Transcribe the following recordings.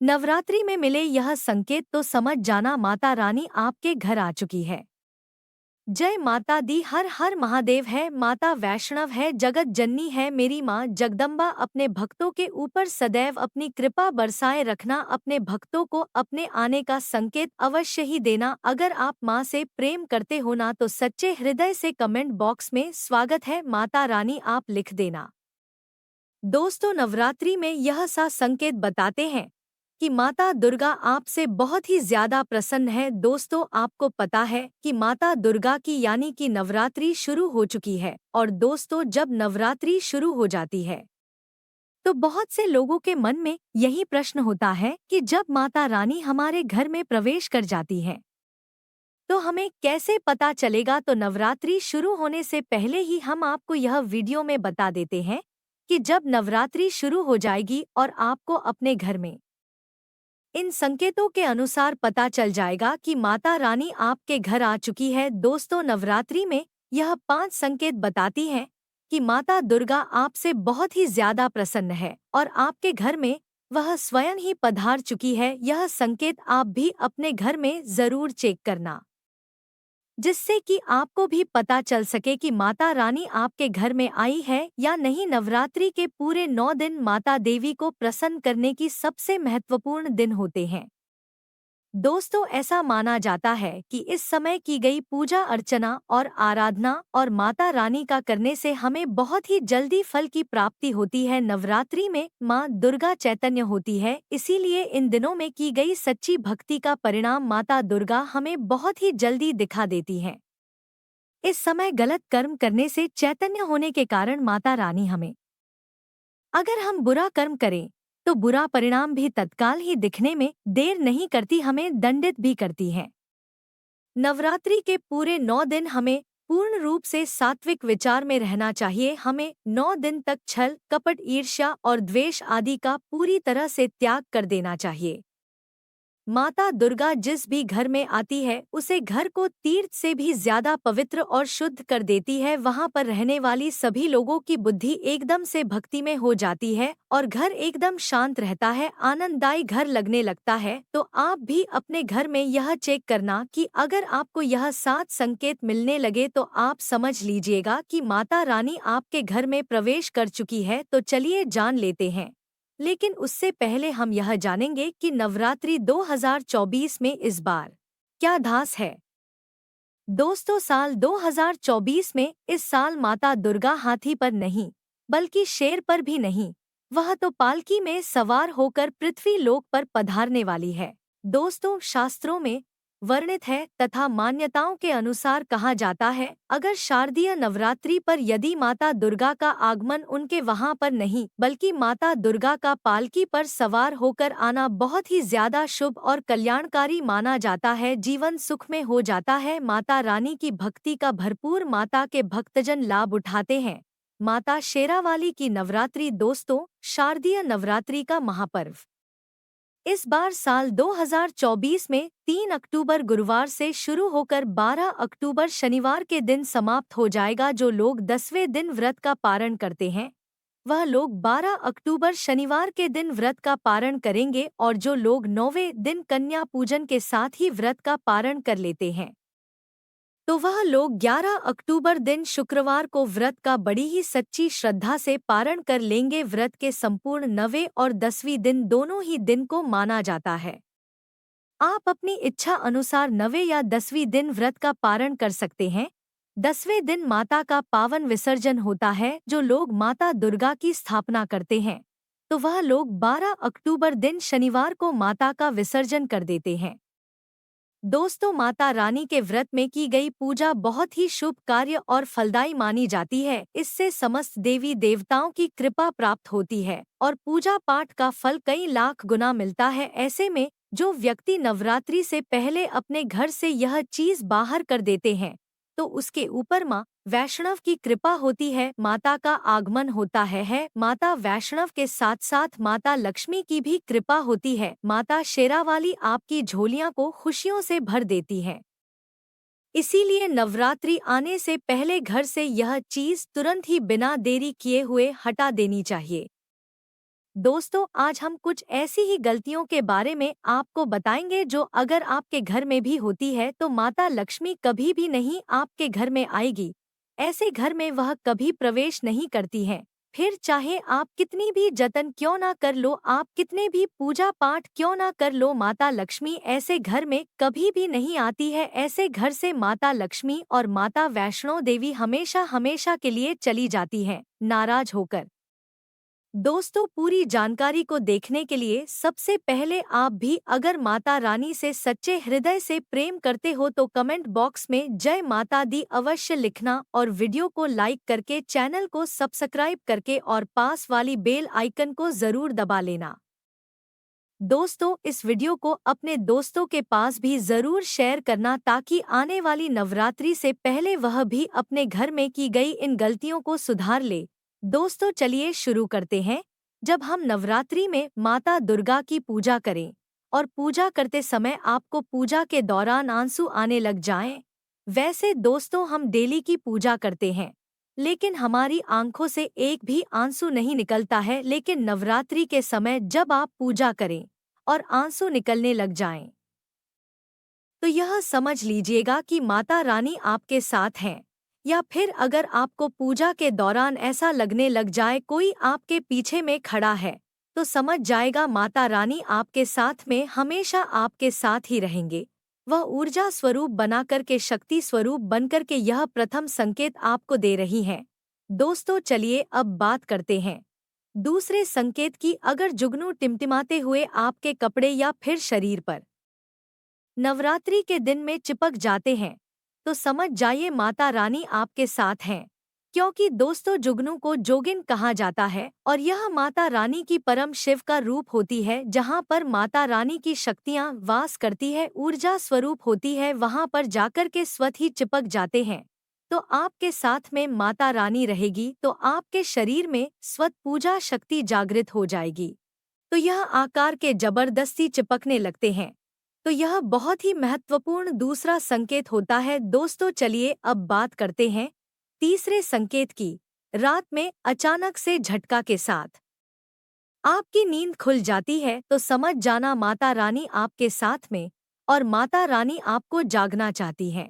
नवरात्रि में मिले यह संकेत तो समझ जाना माता रानी आपके घर आ चुकी है। जय माता दी, हर हर महादेव है, माता वैष्णव है, जगत जननी है, मेरी माँ जगदम्बा अपने भक्तों के ऊपर सदैव अपनी कृपा बरसाए रखना। अपने भक्तों को अपने आने का संकेत अवश्य ही देना। अगर आप माँ से प्रेम करते हो ना तो सच्चे हृदय से कमेंट बॉक्स में स्वागत है माता रानी आप लिख देना। दोस्तों, नवरात्रि में यह सा संकेत बताते हैं कि माता दुर्गा आपसे बहुत ही ज्यादा प्रसन्न है। दोस्तों, आपको पता है कि माता दुर्गा की यानी कि नवरात्रि शुरू हो चुकी है। और दोस्तों, जब नवरात्रि शुरू हो जाती है तो बहुत से लोगों के मन में यही प्रश्न होता है कि जब माता रानी हमारे घर में प्रवेश कर जाती है तो हमें कैसे पता चलेगा। तो नवरात्रि शुरू होने से पहले ही हम आपको यह वीडियो में बता देते हैं कि जब नवरात्रि शुरू हो जाएगी और आपको अपने घर में इन संकेतों के अनुसार पता चल जाएगा कि माता रानी आपके घर आ चुकी है। दोस्तों, नवरात्रि में यह 5 संकेत बताती हैं कि माता दुर्गा आपसे बहुत ही ज्यादा प्रसन्न है और आपके घर में वह स्वयं ही पधार चुकी है। यह संकेत आप भी अपने घर में जरूर चेक करना, जिससे कि आपको भी पता चल सके कि माता रानी आपके घर में आई है या नहीं। नवरात्रि के पूरे 9 दिन माता देवी को प्रसन्न करने की सबसे महत्वपूर्ण दिन होते हैं। दोस्तों, ऐसा माना जाता है कि इस समय की गई पूजा अर्चना और आराधना और माता रानी का करने से हमें बहुत ही जल्दी फल की प्राप्ति होती है। नवरात्रि में माँ दुर्गा चैतन्य होती है, इसीलिए इन दिनों में की गई सच्ची भक्ति का परिणाम माता दुर्गा हमें बहुत ही जल्दी दिखा देती है। इस समय गलत कर्म करने से चैतन्य होने के कारण माता रानी हमें, अगर हम बुरा कर्म करें तो बुरा परिणाम भी तत्काल ही दिखने में देर नहीं करती, हमें दंडित भी करती है। नवरात्रि के पूरे 9 दिन हमें पूर्ण रूप से सात्विक विचार में रहना चाहिए। हमें 9 दिन तक छल, कपट, ईर्ष्या और द्वेष आदि का पूरी तरह से त्याग कर देना चाहिए। माता दुर्गा जिस भी घर में आती है उसे घर को तीर्थ से भी ज्यादा पवित्र और शुद्ध कर देती है। वहां पर रहने वाली सभी लोगों की बुद्धि एकदम से भक्ति में हो जाती है और घर एकदम शांत रहता है, आनंददायी घर लगने लगता है। तो आप भी अपने घर में यह चेक करना कि अगर आपको यह 7 संकेत मिलने लगे तो आप समझ लीजिएगा कि माता रानी आपके घर में प्रवेश कर चुकी है। तो चलिए जान लेते हैं, लेकिन उससे पहले हम यह जानेंगे कि नवरात्रि 2024 में इस बार क्या धास है। दोस्तों, साल 2024 में इस साल माता दुर्गा हाथी पर नहीं बल्कि शेर पर भी नहीं, वह तो पालकी में सवार होकर पृथ्वी लोक पर पधारने वाली है। दोस्तों, शास्त्रों में वर्णित है तथा मान्यताओं के अनुसार कहा जाता है, अगर शारदीय नवरात्रि पर यदि माता दुर्गा का आगमन उनके वहां पर नहीं बल्कि माता दुर्गा का पालकी पर सवार होकर आना बहुत ही ज्यादा शुभ और कल्याणकारी माना जाता है, जीवन सुख में हो जाता है। माता रानी की भक्ति का भरपूर माता के भक्तजन लाभ उठाते हैं। माता शेरावाली की नवरात्रि। दोस्तों, शारदीय नवरात्रि का महापर्व इस बार साल 2024 में 3 अक्टूबर गुरुवार से शुरू होकर 12 अक्टूबर शनिवार के दिन समाप्त हो जाएगा। जो लोग 10वें दिन व्रत का पारण करते हैं वह लोग 12 अक्टूबर शनिवार के दिन व्रत का पारण करेंगे और जो लोग 9वें दिन कन्या पूजन के साथ ही व्रत का पारण कर लेते हैं तो वह लोग 11 अक्टूबर दिन शुक्रवार को व्रत का बड़ी ही सच्ची श्रद्धा से पारण कर लेंगे। व्रत के संपूर्ण 9वें और 10वीं दिन दोनों ही दिन को माना जाता है। आप अपनी इच्छा अनुसार 9वें या 10वीं दिन व्रत का पारण कर सकते हैं। 10वें दिन माता का पावन विसर्जन होता है। जो लोग माता दुर्गा की स्थापना करते हैं तो वह लोग 12 अक्टूबर दिन शनिवार को माता का विसर्जन कर देते हैं। दोस्तों, माता रानी के व्रत में की गई पूजा बहुत ही शुभ कार्य और फलदायी मानी जाती है। इससे समस्त देवी देवताओं की कृपा प्राप्त होती है और पूजा पाठ का फल कई लाख गुना मिलता है। ऐसे में जो व्यक्ति नवरात्रि से पहले अपने घर से यह चीज बाहर कर देते हैं तो उसके ऊपर माँ वैष्णव की कृपा होती है, माता का आगमन होता है। माता वैष्णव के साथ साथ माता लक्ष्मी की भी कृपा होती है। माता शेरावाली आपकी झोलियां को खुशियों से भर देती है। इसीलिए नवरात्रि आने से पहले घर से यह चीज तुरंत ही बिना देरी किए हुए हटा देनी चाहिए। दोस्तों, आज हम कुछ ऐसी ही गलतियों के बारे में आपको बताएंगे जो अगर आपके घर में भी होती है तो माता लक्ष्मी कभी भी नहीं आपके घर में आएगी। ऐसे घर में वह कभी प्रवेश नहीं करती है। फिर चाहे आप कितनी भी जतन क्यों ना कर लो, आप कितने भी पूजा पाठ क्यों ना कर लो, माता लक्ष्मी ऐसे घर में कभी भी नहीं आती है। ऐसे घर से माता लक्ष्मी और माता वैष्णो देवी हमेशा हमेशा के लिए चली जाती है, नाराज होकर। दोस्तों, पूरी जानकारी को देखने के लिए सबसे पहले आप भी अगर माता रानी से सच्चे हृदय से प्रेम करते हो तो कमेंट बॉक्स में जय माता दी अवश्य लिखना और वीडियो को लाइक करके चैनल को सब्सक्राइब करके और पास वाली बेल आइकन को जरूर दबा लेना। दोस्तों, इस वीडियो को अपने दोस्तों के पास भी जरूर शेयर करना ताकि आने वाली नवरात्रि से पहले वह भी अपने घर में की गई इन गलतियों को सुधार ले। दोस्तों, चलिए शुरू करते हैं। जब हम नवरात्रि में माता दुर्गा की पूजा करें और पूजा करते समय आपको पूजा के दौरान आंसू आने लग जाएं, वैसे दोस्तों हम डेली की पूजा करते हैं लेकिन हमारी आंखों से एक भी आंसू नहीं निकलता है, लेकिन नवरात्रि के समय जब आप पूजा करें और आंसू निकलने लग जाएं, तो यह समझ लीजिएगा कि माता रानी आपके साथ हैं। या फिर अगर आपको पूजा के दौरान ऐसा लगने लग जाए कोई आपके पीछे में खड़ा है, तो समझ जाएगा माता रानी आपके साथ में हमेशा आपके साथ ही रहेंगे। वह ऊर्जा स्वरूप बनाकर के शक्ति स्वरूप बनकर के यह प्रथम संकेत आपको दे रही हैं। दोस्तों, चलिए अब बात करते हैं दूसरे संकेत की। अगर जुगनू टिमटिमाते हुए आपके कपड़े या फिर शरीर पर नवरात्रि के दिन में चिपक जाते हैं तो समझ जाइए माता रानी आपके साथ हैं। क्योंकि दोस्तों, जुगनू को जोगिन कहा जाता है और यह माता रानी की परम शिव का रूप होती है। जहाँ पर माता रानी की शक्तियाँ वास करती है, ऊर्जा स्वरूप होती है, वहाँ पर जाकर के स्वतः ही चिपक जाते हैं। तो आपके साथ में माता रानी रहेगी तो आपके शरीर में स्वत पूजा शक्ति जागृत हो जाएगी। तो यह आकार के जबरदस्ती चिपकने लगते हैं। तो यह बहुत ही महत्वपूर्ण दूसरा संकेत होता है। दोस्तों, चलिए अब बात करते हैं तीसरे संकेत की। रात में अचानक से झटका के साथ आपकी नींद खुल जाती है तो समझ जाना माता रानी आपके साथ में और माता रानी आपको जागना चाहती है।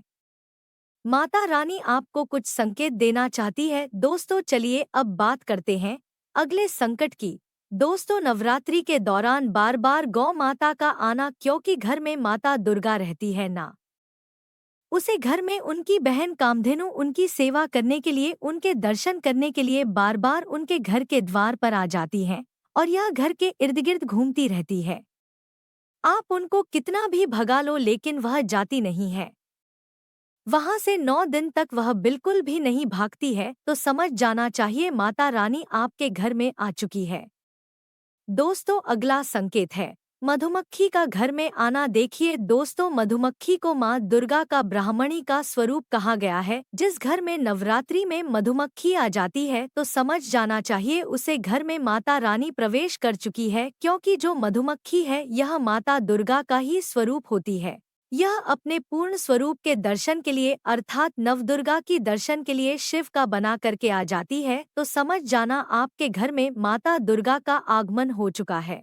माता रानी आपको कुछ संकेत देना चाहती है। दोस्तों, चलिए अब बात करते हैं अगले संकट की। दोस्तों, नवरात्रि के दौरान बार बार गौ माता का आना, क्योंकि घर में माता दुर्गा रहती है ना, उसे घर में उनकी बहन कामधेनु उनकी सेवा करने के लिए, उनके दर्शन करने के लिए बार बार उनके घर के द्वार पर आ जाती हैं और यह घर के इर्द गिर्द घूमती रहती है। आप उनको कितना भी भगा लो लेकिन वह जाती नहीं है। वहां से 9 दिन तक वह बिल्कुल भी नहीं भागती है। तो समझ जाना चाहिए माता रानी आपके घर में आ चुकी है। दोस्तों, अगला संकेत है मधुमक्खी का घर में आना। देखिए दोस्तों, मधुमक्खी को माँ दुर्गा का ब्राह्मणी का स्वरूप कहा गया है। जिस घर में नवरात्रि में मधुमक्खी आ जाती है तो समझ जाना चाहिए उसे घर में माता रानी प्रवेश कर चुकी है। क्योंकि जो मधुमक्खी है यह माता दुर्गा का ही स्वरूप होती है। यह अपने पूर्ण स्वरूप के दर्शन के लिए अर्थात नवदुर्गा की दर्शन के लिए शिव का बना करके आ जाती है। तो समझ जाना आपके घर में माता दुर्गा का आगमन हो चुका है।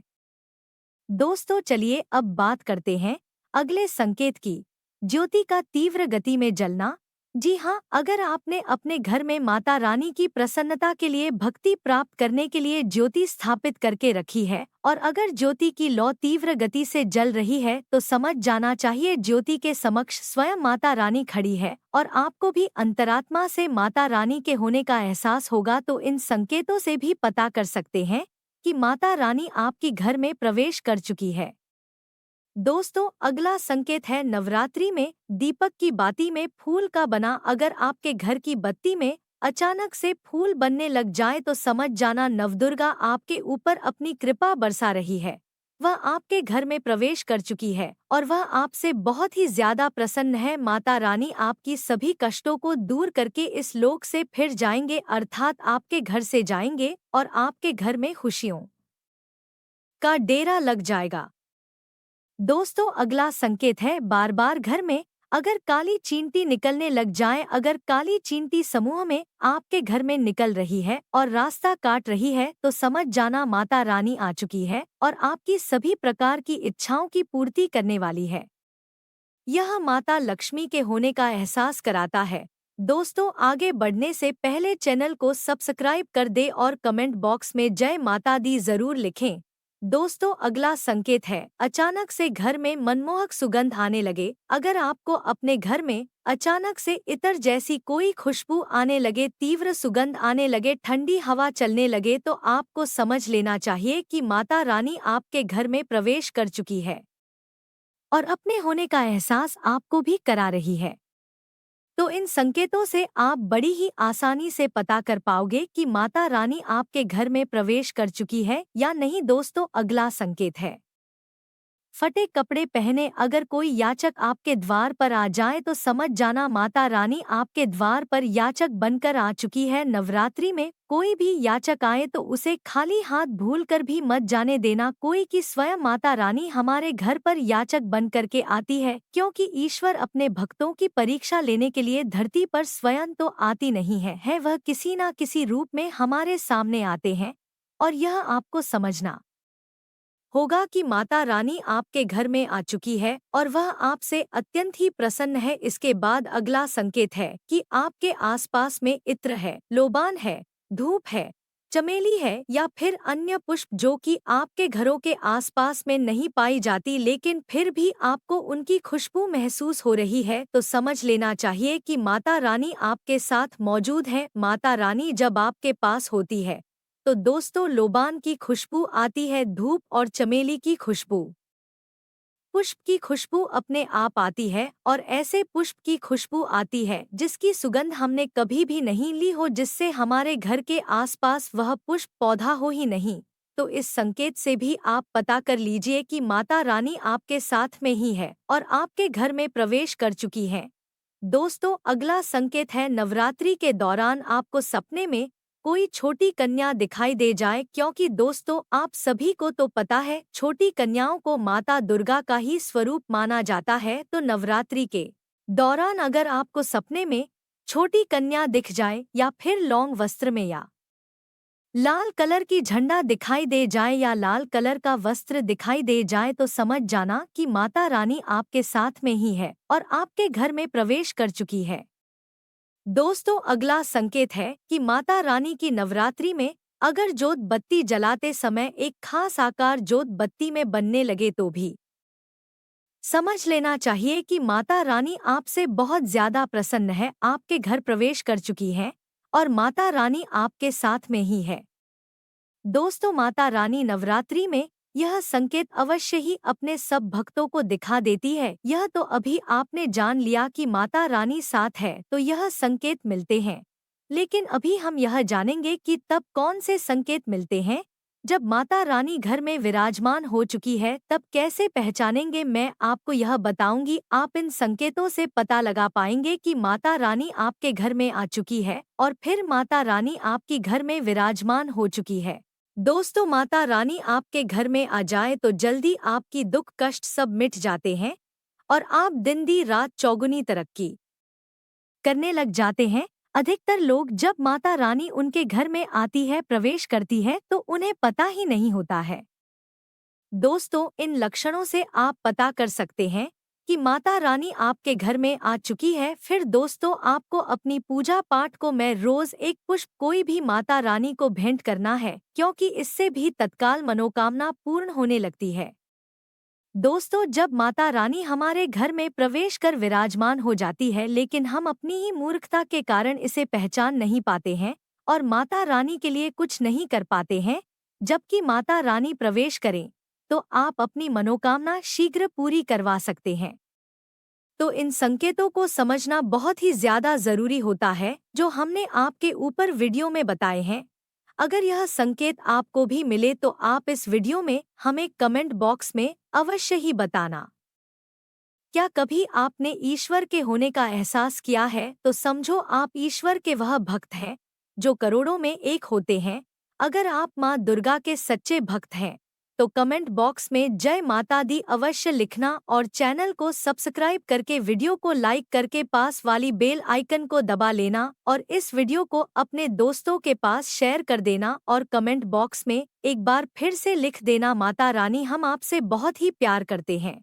दोस्तों, चलिए अब बात करते हैं अगले संकेत की। ज्योति का तीव्र गति में जलना। जी हाँ, अगर आपने अपने घर में माता रानी की प्रसन्नता के लिए भक्ति प्राप्त करने के लिए ज्योति स्थापित करके रखी है और अगर ज्योति की लौ तीव्र गति से जल रही है तो समझ जाना चाहिए ज्योति के समक्ष स्वयं माता रानी खड़ी है और आपको भी अंतरात्मा से माता रानी के होने का एहसास होगा। तो इन संकेतों से भी पता कर सकते हैं कि माता रानी आपकी घर में प्रवेश कर चुकी है। दोस्तों, अगला संकेत है नवरात्रि में दीपक की बाती में फूल का बना। अगर आपके घर की बत्ती में अचानक से फूल बनने लग जाए तो समझ जाना नवदुर्गा आपके ऊपर अपनी कृपा बरसा रही है। वह आपके घर में प्रवेश कर चुकी है और वह आपसे बहुत ही ज्यादा प्रसन्न है। माता रानी आपकी सभी कष्टों को दूर करके इस लोक से फिर जाएंगे, अर्थात आपके घर से जाएंगे और आपके घर में खुशियों का डेरा लग जाएगा। दोस्तों, अगला संकेत है बार बार घर में अगर काली चींटी निकलने लग जाए, अगर काली चींटी समूह में आपके घर में निकल रही है और रास्ता काट रही है, तो समझ जाना माता रानी आ चुकी है और आपकी सभी प्रकार की इच्छाओं की पूर्ति करने वाली है। यह माता लक्ष्मी के होने का एहसास कराता है। दोस्तों, आगे बढ़ने से पहले चैनल को सब्सक्राइब कर दे और कमेंट बॉक्स में जय माता दी जरूर लिखें। दोस्तों, अगला संकेत है, अचानक से घर में मनमोहक सुगंध आने लगे। अगर आपको अपने घर में अचानक से इत्र जैसी कोई खुशबू आने लगे, तीव्र सुगंध आने लगे, ठंडी हवा चलने लगे, तो आपको समझ लेना चाहिए कि माता रानी आपके घर में प्रवेश कर चुकी है और अपने होने का एहसास आपको भी करा रही है। तो इन संकेतों से आप बड़ी ही आसानी से पता कर पाओगे कि माता रानी आपके घर में प्रवेश कर चुकी है या नहीं। दोस्तों, अगला संकेत है, फटे कपड़े पहने। अगर कोई याचक आपके द्वार पर आ जाए तो समझ जाना माता रानी आपके द्वार पर याचक बनकर आ चुकी है। नवरात्रि में कोई भी याचक आए तो उसे खाली हाथ भूलकर भी मत जाने देना कोई कि स्वयं माता रानी हमारे घर पर याचक बन करके आती है, क्योंकि ईश्वर अपने भक्तों की परीक्षा लेने के लिए धरती पर स्वयं तो आती नहीं है, वह किसी न किसी रूप में हमारे सामने आते हैं। और यह आपको समझना होगा कि माता रानी आपके घर में आ चुकी है और वह आपसे अत्यंत ही प्रसन्न है। इसके बाद अगला संकेत है कि आपके आसपास में इत्र है, लोबान है, धूप है, चमेली है या फिर अन्य पुष्प जो कि आपके घरों के आसपास में नहीं पाई जाती, लेकिन फिर भी आपको उनकी खुशबू महसूस हो रही है, तो समझ लेना चाहिए कि माता रानी आपके साथ मौजूद है। माता रानी जब आपके पास होती है तो दोस्तों, लोबान की खुशबू आती है, धूप और चमेली की खुशबू, पुष्प की खुशबू अपने आप आती है और ऐसे पुष्प की खुशबू आती है जिसकी सुगंध हमने कभी भी नहीं ली हो, जिससे हमारे घर के आसपास वह पुष्प पौधा हो ही नहीं। तो इस संकेत से भी आप पता कर लीजिए कि माता रानी आपके साथ में ही है और आपके घर में प्रवेश कर चुकी है। दोस्तों, अगला संकेत है, नवरात्रि के दौरान आपको सपने में कोई छोटी कन्या दिखाई दे जाए, क्योंकि दोस्तों आप सभी को तो पता है छोटी कन्याओं को माता दुर्गा का ही स्वरूप माना जाता है। तो नवरात्रि के दौरान अगर आपको सपने में छोटी कन्या दिख जाए या फिर लौंग वस्त्र में या लाल कलर की झंडा दिखाई दे जाए या लाल कलर का वस्त्र दिखाई दे जाए, तो समझ जाना कि माता रानी आपके साथ में ही है और आपके घर में प्रवेश कर चुकी है। दोस्तों, अगला संकेत है कि माता रानी की नवरात्रि में अगर जोत बत्ती जलाते समय एक खास आकार जोत बत्ती में बनने लगे तो भी समझ लेना चाहिए कि माता रानी आपसे बहुत ज्यादा प्रसन्न है, आपके घर प्रवेश कर चुकी है और माता रानी आपके साथ में ही है। दोस्तों, माता रानी नवरात्रि में यह संकेत अवश्य ही अपने सब भक्तों को दिखा देती है। यह तो अभी आपने जान लिया कि माता रानी साथ है, तो यह संकेत मिलते हैं, लेकिन अभी हम यह जानेंगे कि तब कौन से संकेत मिलते हैं जब माता रानी घर में विराजमान हो चुकी है, तब कैसे पहचानेंगे मैं आपको यह बताऊंगी। आप इन संकेतों से पता लगा पाएंगे कि माता रानी आपके घर में आ चुकी है और फिर माता रानी आपकी घर में विराजमान हो चुकी है। दोस्तों, माता रानी आपके घर में आ जाए तो जल्दी आपकी दुख कष्ट सब मिट जाते हैं और आप दिन दी रात चौगुनी तरक्की करने लग जाते हैं। अधिकतर लोग जब माता रानी उनके घर में आती है, प्रवेश करती है, तो उन्हें पता ही नहीं होता है। दोस्तों, इन लक्षणों से आप पता कर सकते हैं कि माता रानी आपके घर में आ चुकी है। फिर दोस्तों, आपको अपनी पूजा पाठ को मैं रोज एक पुष्प कोई भी माता रानी को भेंट करना है, क्योंकि इससे भी तत्काल मनोकामना पूर्ण होने लगती है। दोस्तों, जब माता रानी हमारे घर में प्रवेश कर विराजमान हो जाती है, लेकिन हम अपनी ही मूर्खता के कारण इसे पहचान नहीं पाते हैं और माता रानी के लिए कुछ नहीं कर पाते हैं, जबकि माता रानी प्रवेश करें तो आप अपनी मनोकामना शीघ्र पूरी करवा सकते हैं। तो इन संकेतों को समझना बहुत ही ज्यादा जरूरी होता है, जो हमने आपके ऊपर वीडियो में बताए हैं। अगर यह संकेत आपको भी मिले तो आप इस वीडियो में हमें कमेंट बॉक्स में अवश्य ही बताना। क्या कभी आपने ईश्वर के होने का एहसास किया है? तो समझो आप ईश्वर के वह भक्त हैं जो करोड़ों में एक होते हैं। अगर आप माँ दुर्गा के सच्चे भक्त हैं तो कमेंट बॉक्स में जय माता दी अवश्य लिखना और चैनल को सब्सक्राइब करके वीडियो को लाइक करके पास वाली बेल आइकन को दबा लेना और इस वीडियो को अपने दोस्तों के पास शेयर कर देना और कमेंट बॉक्स में एक बार फिर से लिख देना, माता रानी हम आपसे बहुत ही प्यार करते हैं।